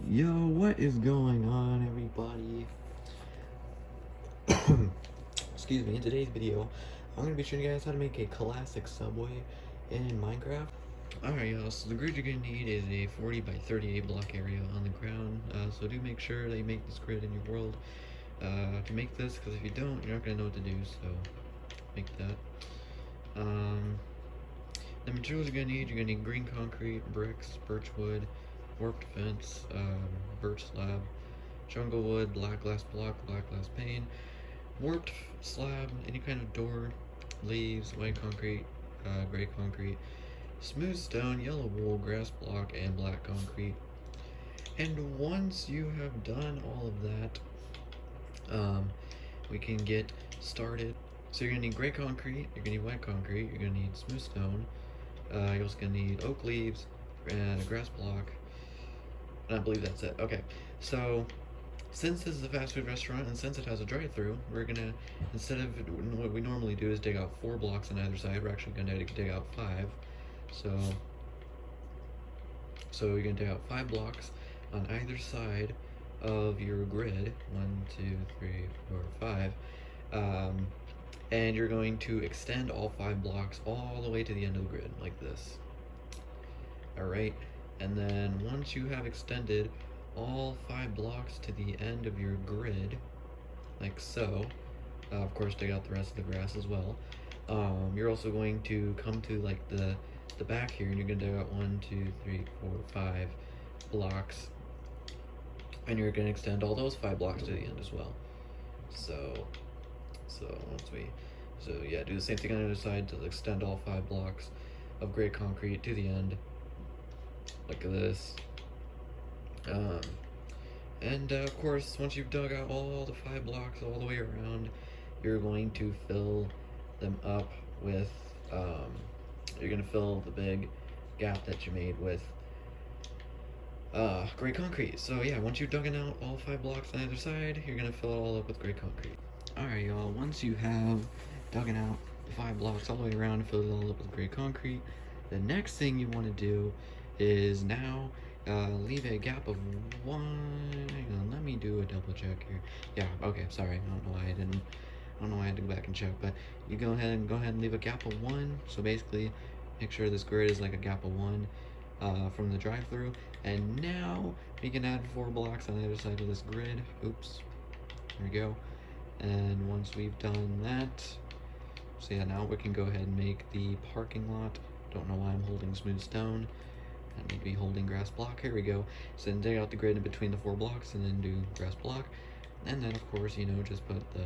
Yo, what is going on, everybody? Excuse me, in today's video, I'm going to be showing you guys how to make a classic subway in Minecraft. Alright, y'all, so the grid you're going to need is a 40 by 38 block area on the ground, so do make sure that you make this grid in your world to make this, because if you don't, you're not going to know what to do, so make that. The materials you're going to need green concrete, bricks, birch wood, warped fence, birch slab, jungle wood, black glass block, black glass pane, warped slab, any kind of door, leaves, white concrete, gray concrete, smooth stone, yellow wool, grass block, and black concrete. And once you have done all of that, we can get started. So you're gonna need gray concrete, you're gonna need white concrete, you're gonna need smooth stone, you're also gonna need oak leaves, and a grass block, and I believe that's it. Okay, so since this is a fast food restaurant and since it has a drive-through, we're gonna, instead of what we normally do is dig out 4 blocks on either side, we're actually gonna dig out 5. So you're gonna dig out 5 blocks on either side of your grid. 1, 2, 3, 4, 5. And you're going to extend all 5 blocks all the way to the end of the grid, like this. Alright, and then once you have extended all 5 blocks to the end of your grid, like so, of course dig out the rest of the grass as well, you're also going to come to like the back here, and you're gonna dig out 1, 2, 3, 4, 5 blocks, and you're gonna extend all those 5 blocks to the end as well. So yeah, do the same thing on the other side to extend all 5 blocks of gray concrete to the end, like this. And of course, once you've dug out all the 5 blocks all the way around, you're going to fill them up with, you're going to fill the big gap that you made with gray concrete. So yeah, once you've dug out all 5 blocks on either side, you're going to fill it all up with gray concrete. Alright, y'all, once you have dug out 5 blocks all the way around and filled it all up with gray concrete, the next thing you want to do is now leave a gap of 1. Hang on, let me do a double check here. Yeah, okay, sorry, I don't know why I had to go back and check, but you go ahead and leave a gap of 1. So basically, make sure this grid is like a gap of 1 from the drive-through. And now we can add 4 blocks on the other side of this grid. Oops, there we go. And once we've done that, so yeah, now we can go ahead and make the parking lot. Don't know why I'm holding smooth stone. I need to be holding grass block. Here we go. So then dig out the grid in between the 4 blocks and then do grass block. And then of course, you know, just put the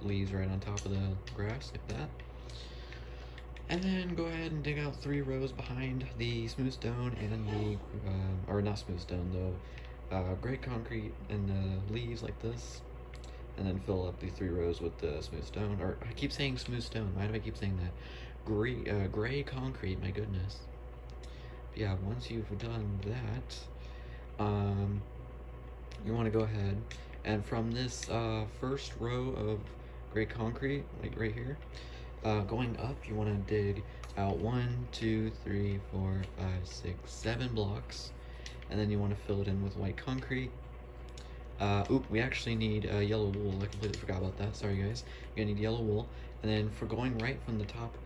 leaves right on top of the grass like that. And then go ahead and dig out 3 rows behind the smooth stone and the, or not smooth stone though, gray concrete and the leaves like this. And then fill up the 3 rows with the smooth stone, or I keep saying smooth stone, why do I keep saying that? Gray concrete, my goodness. But yeah, once you've done that, you want to go ahead, and from this first row of gray concrete, like right here, going up, you want to dig out 1, 2, 3, 4, 5, 6, 7 blocks, and then you want to fill it in with white concrete. We actually need yellow wool. I completely forgot about that. Sorry, guys. You're gonna need yellow wool, and then for going right from the top,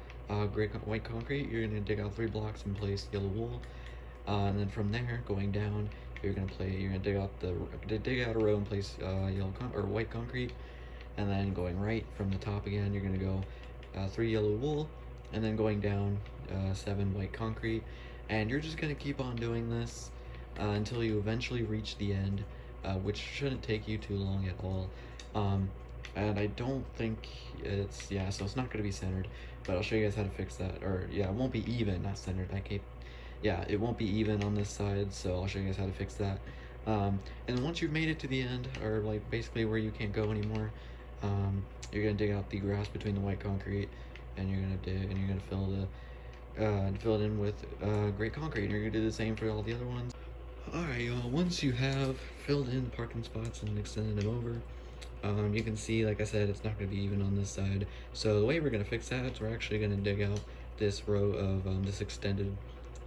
white concrete, you're gonna dig out 3 blocks and place yellow wool, and then from there, going down, you're gonna dig out a row and place white concrete, and then going right from the top again, you're gonna go 3 yellow wool, and then going down 7 white concrete, and you're just gonna keep on doing this until you eventually reach the end. Which shouldn't take you too long at all. And I don't think so it's not going to be centered, but I'll show you guys how to fix that. Or yeah, it won't be even, not centered. It won't be even on this side, so I'll show you guys how to fix that. And once you've made it to the end, or like basically where you can't go anymore, you're gonna dig out the grass between the white concrete, and you're gonna fill it in with gray concrete, and you're gonna do the same for all the other ones. Alright, y'all, once you have filled in parking spots and extended them over, you can see, like I said, it's not going to be even on this side. So the way we're going to fix that is we're actually going to dig out this row of this extended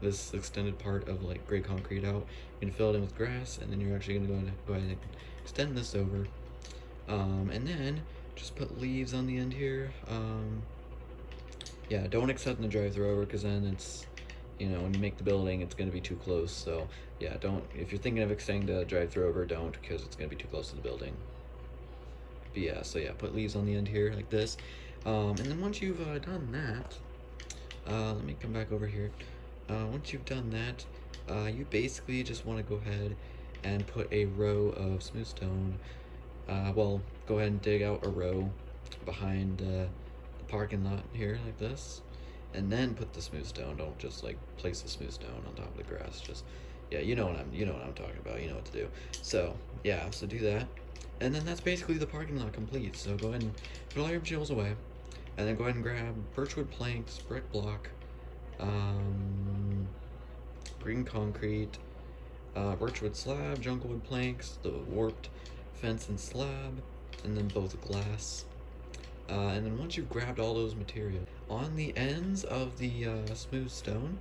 this extended part of like gray concrete out. You can fill it in with grass, and then you're actually gonna go ahead and extend this over. And then just put leaves on the end here. Yeah, don't extend the drive-through over, because then it's, you know, when you make the building, it's going to be too close. So yeah, don't, if you're thinking of extending the drive-through over, don't, because it's going to be too close to the building. But yeah, so yeah, put leaves on the end here like this. And then once you've done that, let me come back over here. Once you've done that, you basically just want to go ahead and put a row of smooth stone. Well, go ahead and dig out a row behind the parking lot here like this, and then put the smooth stone. Don't just like place the smooth stone on top of the grass. Just, yeah, you know what I'm talking about. You know what to do. So yeah, so do that, and then that's basically the parking lot complete. So go ahead and put all your materials away, and then go ahead and grab birchwood planks, brick block, green concrete, birchwood slab, junglewood planks, the warped fence and slab, and then both glass. And then once you've grabbed all those materials, on the ends of the smooth stone,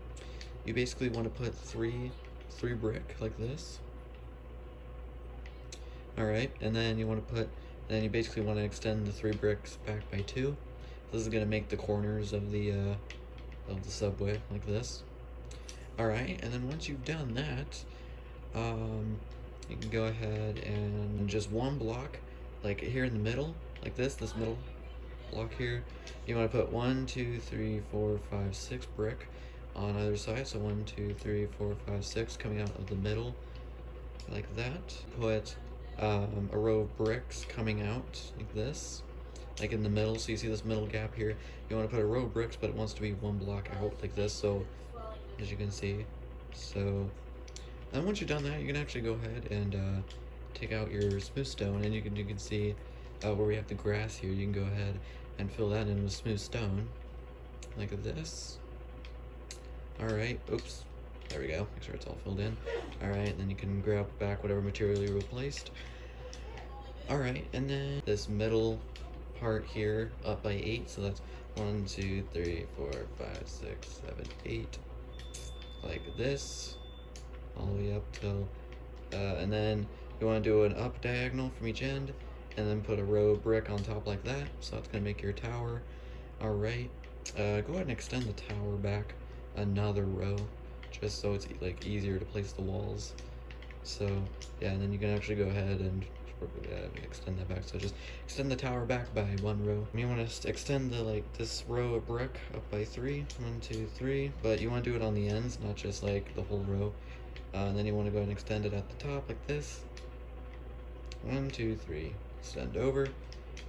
you basically want to put three brick like this. All right, and then you want to put, and then you basically want to extend the 3 bricks back by 2. This is gonna make the corners of the subway like this. All right, and then once you've done that, you can go ahead and just one block, like here in the middle, like this middle block here, you want to put 1, 2, 3, 4, 5, 6 brick on either side. So 1, 2, 3, 4, 5, 6 coming out of the middle like that. Put a row of bricks coming out like this, like in the middle. So you see this middle gap here, you want to put a row of bricks, but it wants to be one block out like this, so as you can see. So and once you've done that, you can actually go ahead and take out your smooth stone, and you can see where we have the grass here. You can go ahead and fill that in with smooth stone like this. All right, oops, there we go. Make sure it's all filled in. All right, then you can grab back whatever material you replaced. All right, and then this middle part here up by 8, so that's 1, 2, 3, 4, 5, 6, 7, 8, like this, all the way up till, and then you want to do an up diagonal from each end, and then put a row of brick on top like that. So that's gonna make your tower. All right, go ahead and extend the tower back another row, just so it's like easier to place the walls. So yeah, and then you can actually go ahead and extend that back. So just extend the tower back by 1 row. And you want to extend the this row of brick up by 3. 1, 2, 3. But you want to do it on the ends, not just like the whole row. And then you want to go ahead and extend it at the top like this. 1, 2, 3. Extend over,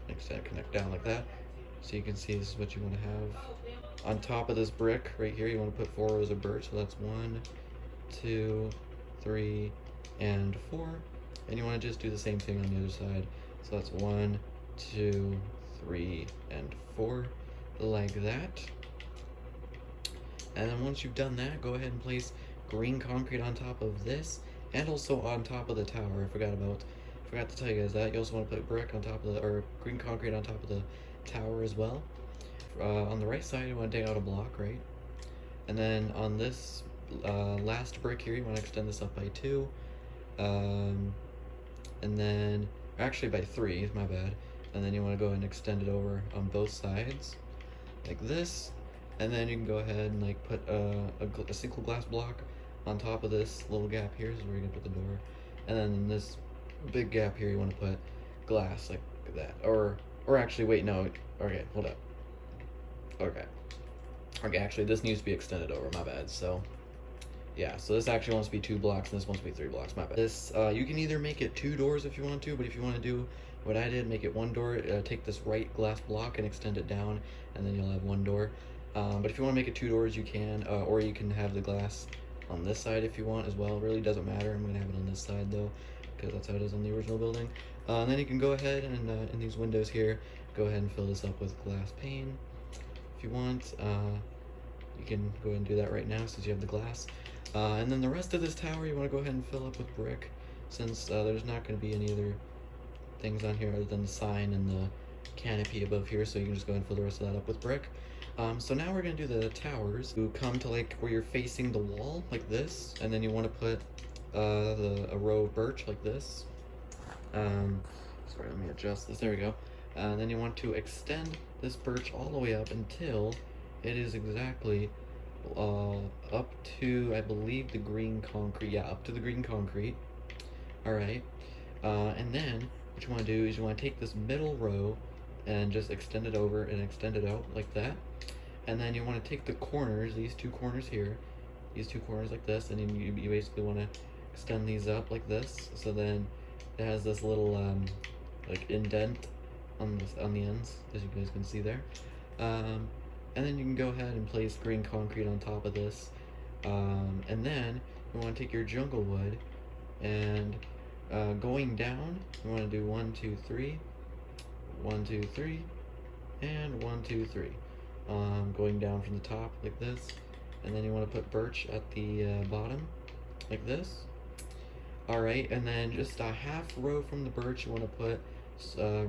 extend, connect down like that. So you can see this is what you want to have. On top of this brick right here, you want to put 4 rows of birch. So that's 1, 2, 3, and 4. And you want to just do the same thing on the other side. So that's 1, 2, 3, and 4, like that. And then once you've done that, go ahead and place green concrete on top of this, and also on top of the tower. I forgot to tell you guys that. You also want to put brick on top of or green concrete on top of the tower as well. On the right side, you want to dig out a block, right? And then on this last brick here, you want to extend this up by 2. And then, actually by 3, my bad. And then you want to go ahead and extend it over on both sides, like this. And then you can go ahead and like put a single glass block on top of this little gap here. This is where you're gonna put the door. And then in this big gap here, you want to put glass like that. Or actually, wait, no. Okay, hold up. Okay, actually, this needs to be extended over. My bad. So yeah, so this actually wants to be 2 blocks, and this wants to be 3 blocks. My bad. This you can either make it 2 doors if you want to, but if you want to do what I did, make it 1 door. Take this right glass block and extend it down, and then you'll have 1 door. But if you want to make it 2 doors, you can, or you can have the glass on this side if you want as well. It really doesn't matter. I'm gonna have it on this side though, because that's how it is on the original building. And then you can go ahead and in these windows here, go ahead and fill this up with glass pane if you want. You can go ahead and do that right now since you have the glass. And then the rest of this tower, you want to go ahead and fill up with brick, since there's not going to be any other things on here other than the sign and canopy above here, so you can just go ahead and fill the rest of that up with brick. So now we're gonna do the towers. You come to like where you're facing the wall, like this, and then you want to put a row of birch like this. Sorry, let me adjust this. There we go. And then you want to extend this birch all the way up until it is exactly up to, I believe, the green concrete. Yeah, up to the green concrete. Alright. And then what you want to do is you want to take this middle row and just extend it over and extend it out like that. And then you want to take the corners, these two corners here, these two corners like this, and then you basically want to extend these up like this. So then it has this little like indent on the ends, as you guys can see there. And then you can go ahead and place green concrete on top of this. And then you want to take your jungle wood and going down, you want to do 1, 2, 3, 1, 2, 3, and 1, 2, 3. Going down from the top like this, and then you want to put birch at the bottom like this. Alright, and then just a half row from the birch, you want to put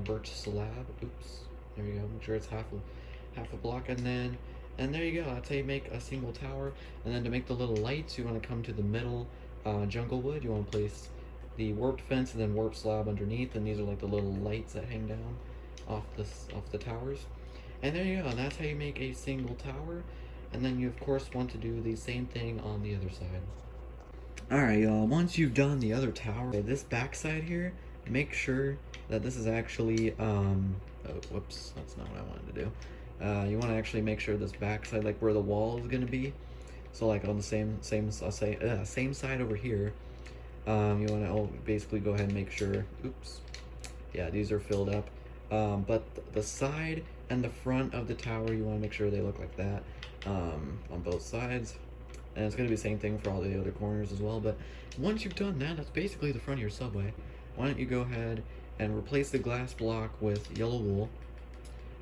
birch slab. Oops, there we go. Make sure it's half a block, and there you go. That's how you make a single tower. And then to make the little lights, you want to come to the middle jungle wood. You want to place the warped fence and then warped slab underneath, and these are like the little lights that hang down off the towers. And there you go. And that's how you make a single tower. And then you of course want to do the same thing on the other side. Alright, y'all, once you've done the other tower, this back side here, make sure that this is actually, oh, whoops, that's not what I wanted to do. You want to actually make sure this back side, like where the wall is going to be, so like on the same side over here, you want to basically go ahead and make sure, oops, yeah, these are filled up, but the side and the front of the tower, you want to make sure they look like that, on both sides. And it's going to be the same thing for all the other corners as well. But once you've done that, that's basically the front of your subway. Why don't you go ahead and replace the glass block with yellow wool.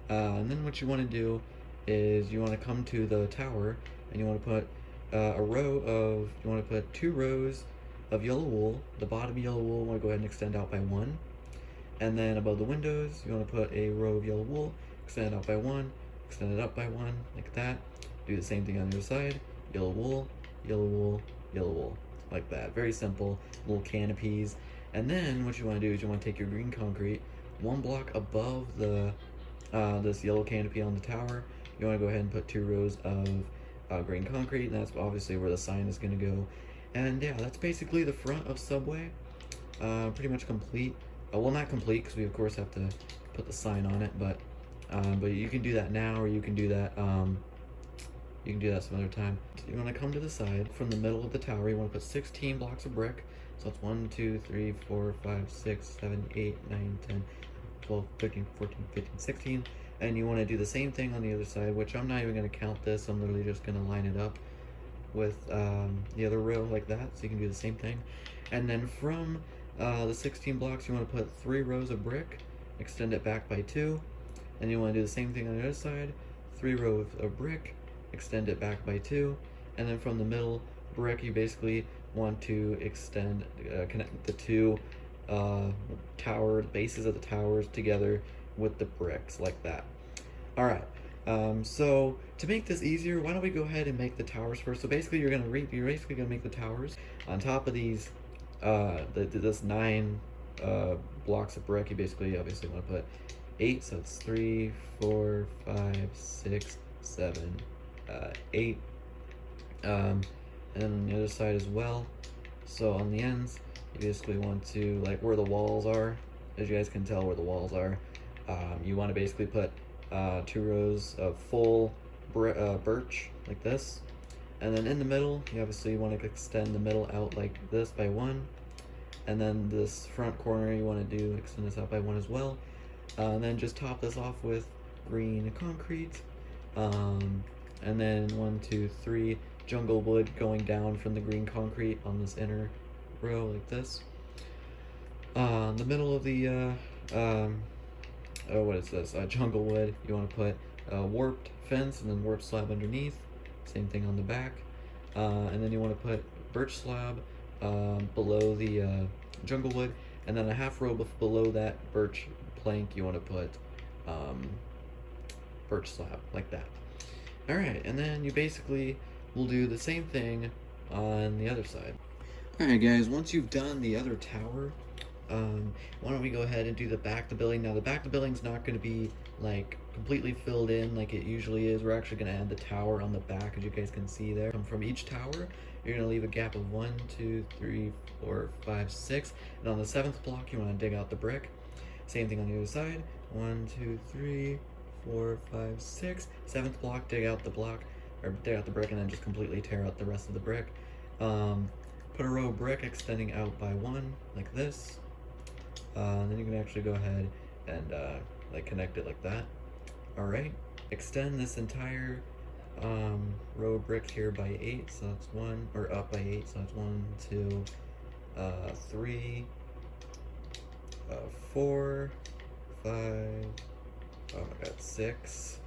And then what you want to do is you want to come to the tower and you want to put you want to put 2 rows of yellow wool. The bottom yellow wool, you want to go ahead and extend out by 1. And then above the windows, you want to put a row of yellow wool, extend it out by 1, extend it up by 1, like that. Do the same thing on the other side. Yellow wool, yellow wool, yellow wool, like that. Very simple little canopies. And then what you want to do is you want to take your green concrete 1 block above the this yellow canopy on the tower. You want to go ahead and put 2 rows of green concrete, and that's obviously where the sign is going to go. And yeah, that's basically the front of Subway. Pretty much complete. Well, not complete because we of course have to put the sign on it, but you can do that now, or you can do that some other time. You want to come to the side from the middle of the tower. You want to put 16 blocks of brick. So it's 1, 2, 3, 4, 5, 6, 7, 8, 9, 10, 12, 13, 14, 15, 16. And you want to do the same thing on the other side, which I'm not even going to count this. I'm literally just going to line it up with the other row like that. So you can do the same thing. And then from the 16 blocks, you want to put 3 rows of brick, extend it back by 2. And you want to do the same thing on the other side. 3 rows of brick, extend it back by 2, and then from the middle brick, you basically want to extend, connect the 2 bases of the towers together with the bricks like that. Alright, so to make this easier, why don't we go ahead and make the towers first. So basically you're basically gonna make the towers on top of these this 9 blocks of brick. You basically obviously want to put 8, so it's 3, 4, 5, 6, 7, 8, and then on the other side as well. So on the ends, you basically want to, like where the walls are, as you guys can tell where the walls are, you want to basically put 2 rows of full birch like this, and then in the middle, you obviously want to extend the middle out like this by 1, and then this front corner you want to extend this out by 1 as well, and then just top this off with green concrete. And then 1, 2, 3 jungle wood going down from the green concrete on this inner row like this. The middle of the what is this? Jungle wood. You want to put warped fence and then warped slab underneath. Same thing on the back. And then you want to put birch slab below the jungle wood, and then a half row below that birch plank you want to put um, birch slab, like that. Alright, and then you basically will do the same thing on the other side. Alright guys, once you've done the other tower, why don't we go ahead and do the back of the building. Now the back of the building's not going to be like completely filled in like it usually is. We're actually going to add the tower on the back, as you guys can see there. From each tower, you're going to leave a gap of 1, 2, 3, 4, 5, 6. And on the 7th block, you want to dig out the brick. Same thing on the other side. 1, 2, 3, 4, 5, 6. 7th block, dig out the block, or dig out the brick, and then just completely tear out the rest of the brick. Put a row of brick extending out by 1, like this. Then you can actually go ahead and like connect it like that. Alright, extend this entire row of brick here by 8, so that's 1, or up by 8, so that's 1, 2, 3, 4, 5, oh my god, 6,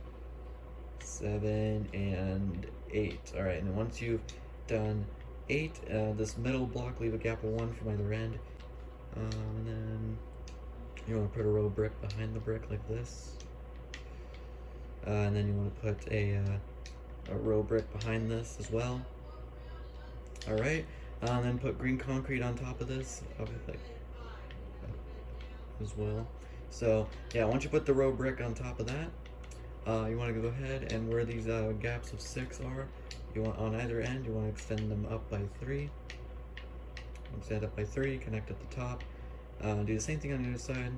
7, and 8. Alright, and once you've done 8, this middle block, leave a gap of 1 from either end. And then you want to put a row of brick behind the brick like this. And then you want to put a row of brick behind this as well. Alright, then put green concrete on top of this, as well. So yeah, once you put the row of brick on top of that, you want to go ahead and where these gaps of 6 are, you want on either end, you want to extend them up by 3. Extend up by 3, connect at the top. Do the same thing on the other side.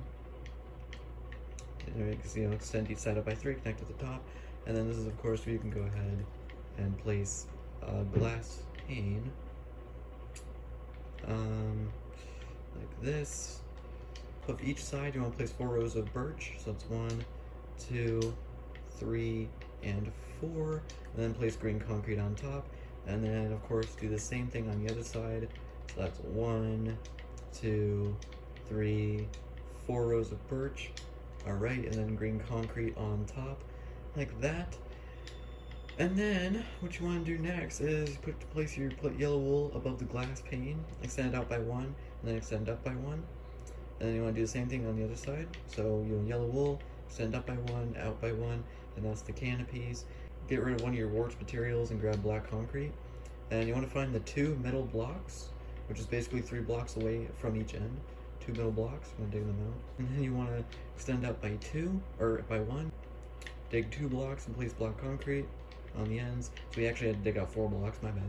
Extend each side up by 3, connect at the top. And then this is, of course, where you can go ahead and place a glass pane. Like this. Of each side, you want to place 4 rows of birch. So that's 1, 2, 3, and 4. And then place green concrete on top. And then, of course, do the same thing on the other side. So that's 1, 2, 3, 4 rows of birch. Alright, and then green concrete on top, like that. And then, what you want to do next is put yellow wool above the glass pane, extend it out by 1, and then extend up by 1. And then you want to do the same thing on the other side. So, yellow wool, extend up by 1, out by 1, and that's the canopies. Get rid of one of your warts materials and grab black concrete. And you want to find the 2 middle blocks, which is basically 3 blocks away from each end. 2 middle blocks, I'm gonna dig them out. And then you want to extend up by 2, or by 1. Dig 2 blocks and place black concrete on the ends. So we actually had to dig out 4 blocks, my bad.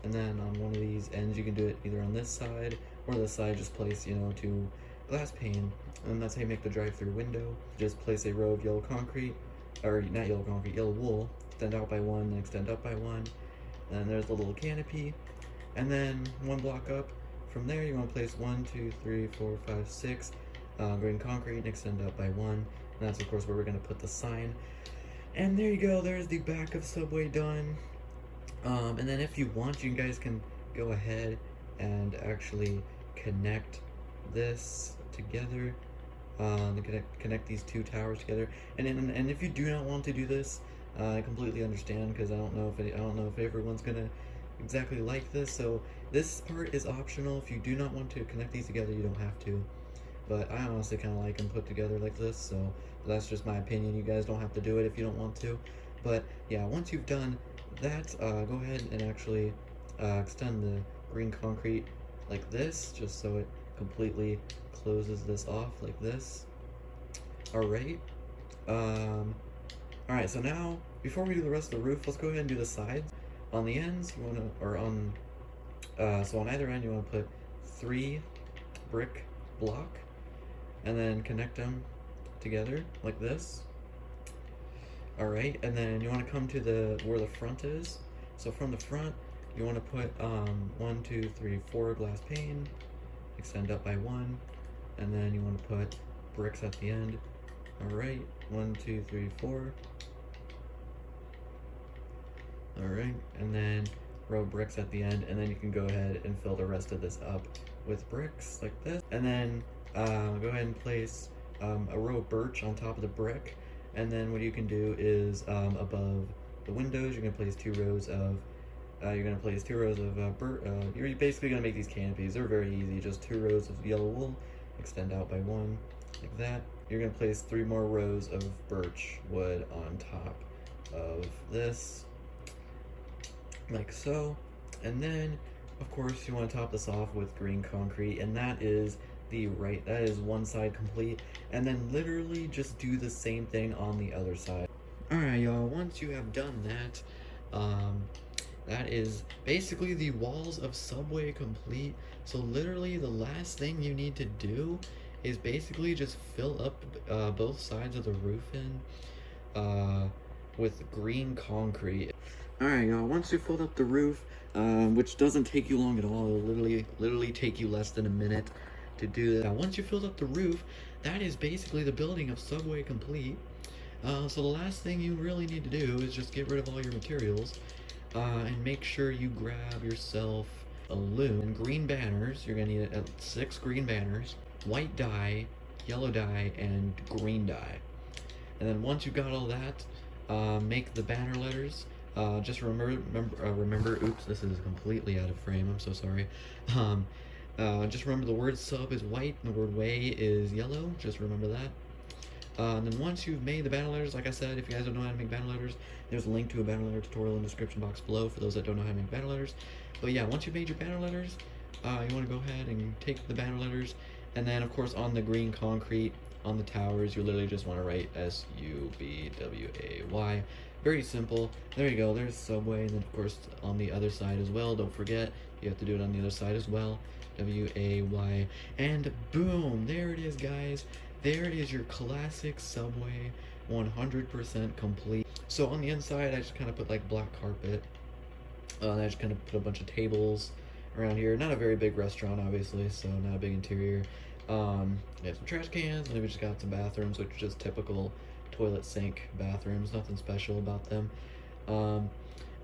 And then on one of these ends, you can do it either on this side, or this side, just place, 2 glass pane. And that's how you make the drive-through window. Just place a row of yellow concrete, or not yellow concrete, yellow wool. Extend out by 1, then extend up by 1. And then there's the little canopy. And then 1 block up. From there, you want to place 1, 2, 3, 4, 5, 6 green concrete and extend up by 1. And that's, of course, where we're going to put the sign. And there you go. There's the back of Subway done. And then if you want, you guys can go ahead and actually connect this together. Connect these 2 towers together. And if you do not want to do this, I completely understand, because I don't know if everyone's gonna exactly like this. So this part is optional. If you do not want to connect these together, you don't have to. But I honestly kind of like them put together like this, so that's just my opinion. You guys don't have to do it if you don't want to. But yeah, once you've done that, go ahead and actually extend the green concrete like this, just so it completely closes this off like this. Alright. Alright, so now, before we do the rest of the roof, let's go ahead and do the sides. On the ends, you want to, or on, so on either end, you want to put 3 brick block, and then connect them together like this. Alright, and then you want to come to where the front is. So from the front, you want to put 1, 2, 3, 4 glass pane, extend up by 1, and then you want to put bricks at the end. Alright, 1, 2, 3, 4. Alright, and then row bricks at the end, and then you can go ahead and fill the rest of this up with bricks like this. And then go ahead and place a row of birch on top of the brick. And then what you can do is above the windows, you're going to place 2 rows of you're basically going to make these canopies. They're very easy, just 2 rows of yellow wool, extend out by 1, like that. you're gonna place 3 more rows of birch wood on top of this, like so. And then, of course, you want to top this off with green concrete, and that is one side complete. And then literally just do the same thing on the other side. Alright, y'all, once you have done that, that is basically the walls of Subway complete. So literally the last thing you need to do is basically just fill up both sides of the roof with green concrete. Alright, y'all, once you filled up the roof, which doesn't take you long at all, it'll literally take you less than a minute to do that. Now, once you filled up the roof, that is basically the building of Subway complete. So the last thing you really need to do is just get rid of all your materials, and make sure you grab yourself a loom and green banners. You're gonna need 6 green banners, white dye, yellow dye, and green dye. And then once you got all that, make the banner letters. Just remember, oops, this is completely out of frame, I'm so sorry. Just remember the word sub is white and the word way is yellow, just remember that. And then once you've made the banner letters, like I said, if you guys don't know how to make banner letters, there's a link to a banner letter tutorial in the description box below for those that don't know how to make banner letters. But yeah, once you've made your banner letters, you want to go ahead and take the banner letters, and then of course on the green concrete, on the towers, you literally just want to write SUBWAY. Very simple. There you go, there's Subway, and then of course on the other side as well, don't forget, you have to do it on the other side as well. WAY, and boom, there it is, guys. There it is, your classic Subway, 100% complete. So on the inside, I just kind of put like black carpet. I just kind of put a bunch of tables around here. Not a very big restaurant, obviously, so not a big interior. We have some trash cans, and then we just got some bathrooms, which are just typical toilet sink bathrooms, nothing special about them. And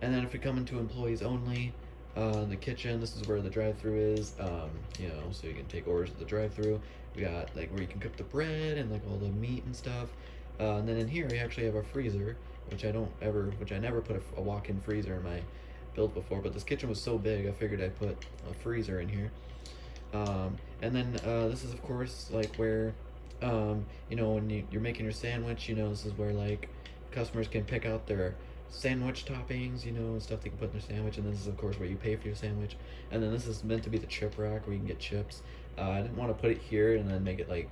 then if we come into employees only, the kitchen, this is where the drive-thru is, you know, so you can take orders at the drive-thru. We got like where you can cook the bread and like all the meat and stuff. And then in here we actually have a freezer, which I never put a walk-in freezer in my build before, but this kitchen was so big I figured I'd put a freezer in here. And then this is of course like where you know, when you're making your sandwich, you know, this is where like customers can pick out their sandwich toppings, you know, and stuff they can put in their sandwich. And this is of course where you pay for your sandwich. And then this is meant to be the chip rack where you can get chips. I didn't want to put it here and then make it like,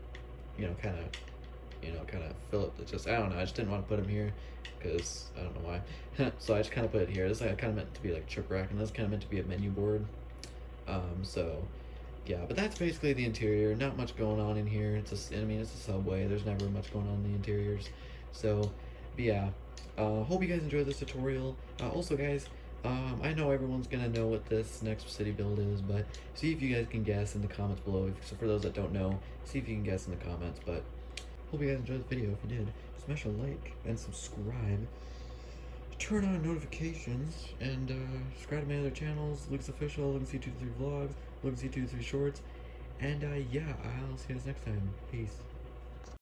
you know, kind of fill up. It's just, I don't know, I just didn't want to put them here because I don't know why. So I just kind of put it here. This is kind of meant to be like chip rack, and this is kind of meant to be a menu board. So yeah, but that's basically the interior. Not much going on in here. It's a Subway. There's never much going on in the interiors. So, but yeah. Hope you guys enjoyed this tutorial. Also, guys, I know everyone's gonna know what this next city build is, but see if you guys can guess in the comments below. So for those that don't know, see if you can guess in the comments. But hope you guys enjoyed the video. If you did, smash a like and subscribe. Turn on notifications and subscribe to my other channels: Luke's Official, Luke's C23 Vlogs, Luke's C23 Shorts, and yeah, I'll see you guys next time. Peace.